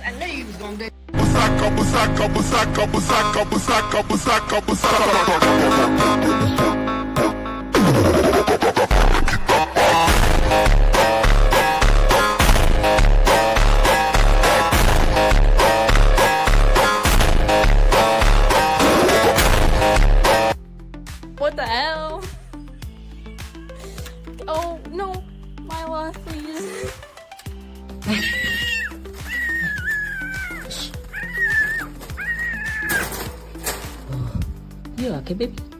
I knew you was gonna do. Busaka, busaka, busaka, busaka, busaka, busaka, busaka. What the hell? Oh no, my life, please. You okay, baby?